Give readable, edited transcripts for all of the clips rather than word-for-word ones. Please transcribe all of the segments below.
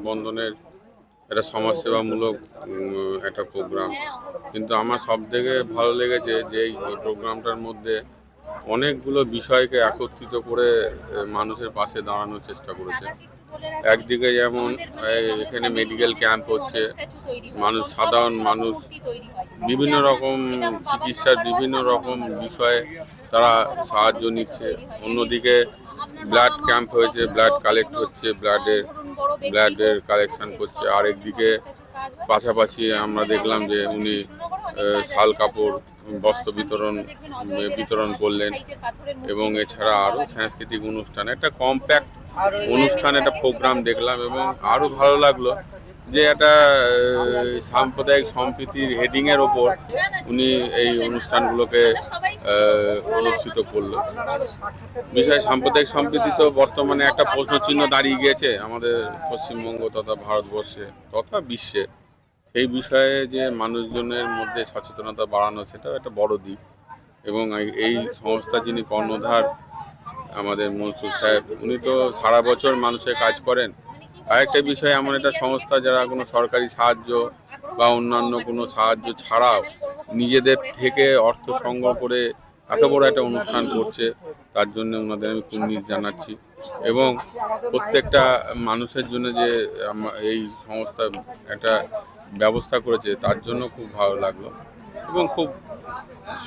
বন্ধনের একটা সমাজসেবামূলক একটা প্রোগ্রাম। কিন্তু আমার সবথেকে ভালো লেগেছে যে এই প্রোগ্রামটার মধ্যে অনেকগুলো বিষয়কে একত্রিত করে মানুষের পাশে দাঁড়ানোর চেষ্টা করেছে। একদিকে যেমন এখানে মেডিকেল ক্যাম্প হচ্ছে, সাধারণ মানুষ বিভিন্ন রকম চিকিৎসার বিভিন্ন রকম বিষয়ে তারা সাহায্য নিচ্ছে। অন্যদিকে ব্লাড ক্যাম্প হয়েছে, ব্লাড কালেক্ট হচ্ছে, ব্লাডের কালেকশন করছে। আরেকদিকে পাশাপাশি আমরা দেখলাম যে উনি শাল কাপড় বস্ত্র বিতরণ করলেন, এবং এছাড়া আরও সাংস্কৃতিক অনুষ্ঠান, একটা কম্প্যাক্ট অনুষ্ঠান, একটা প্রোগ্রাম দেখলাম। এবং আরও ভালো লাগলো যে একটা সাম্প্রদায়িক সম্প্রীতির হেডিংয়ের ওপর উনি এই অনুষ্ঠানগুলোকে অনুষ্ঠিত করলো। বিষয় সাম্প্রদায়িক সম্প্রীতি তো বর্তমানে একটা প্রশ্নচিহ্ন দাঁড়িয়ে গিয়েছে আমাদের পশ্চিমবঙ্গ তথা ভারতবর্ষে তথা বিশ্বে। সেই বিষয়ে যে মানুষজনের মধ্যে সচেতনতা বাড়ানো, সেটাও একটা বড় দিক। এবং এই সংস্থা যিনি কর্ণধার আমাদের মনসুর সাহেব, উনি তো সারা বছর মানুষের কাজ করেন। আরেকটা বিষয়, এমন একটা সংস্থা যারা কোনো সরকারি সাহায্য বা অন্যান্য কোনো সাহায্য ছাড়াও নিজেদের থেকে অর্থ সংগ্রহ করে এত বড় একটা অনুষ্ঠান করছে, তার জন্য ওনাদের আমি কুর্নিশ জানাচ্ছি। এবং প্রত্যেকটা মানুষের জন্য যে এই সংস্থা একটা ব্যবস্থা করেছে, তার জন্য খুব ভালো লাগলো। এবং খুব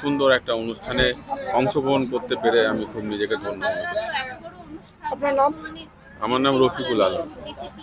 সুন্দর একটা অনুষ্ঠানে অংশগ্রহণ করতে পেরে আমি খুব নিজেকে ধন্য মনে করি। আপনার নাম? আমার নাম রফিকুল আলম।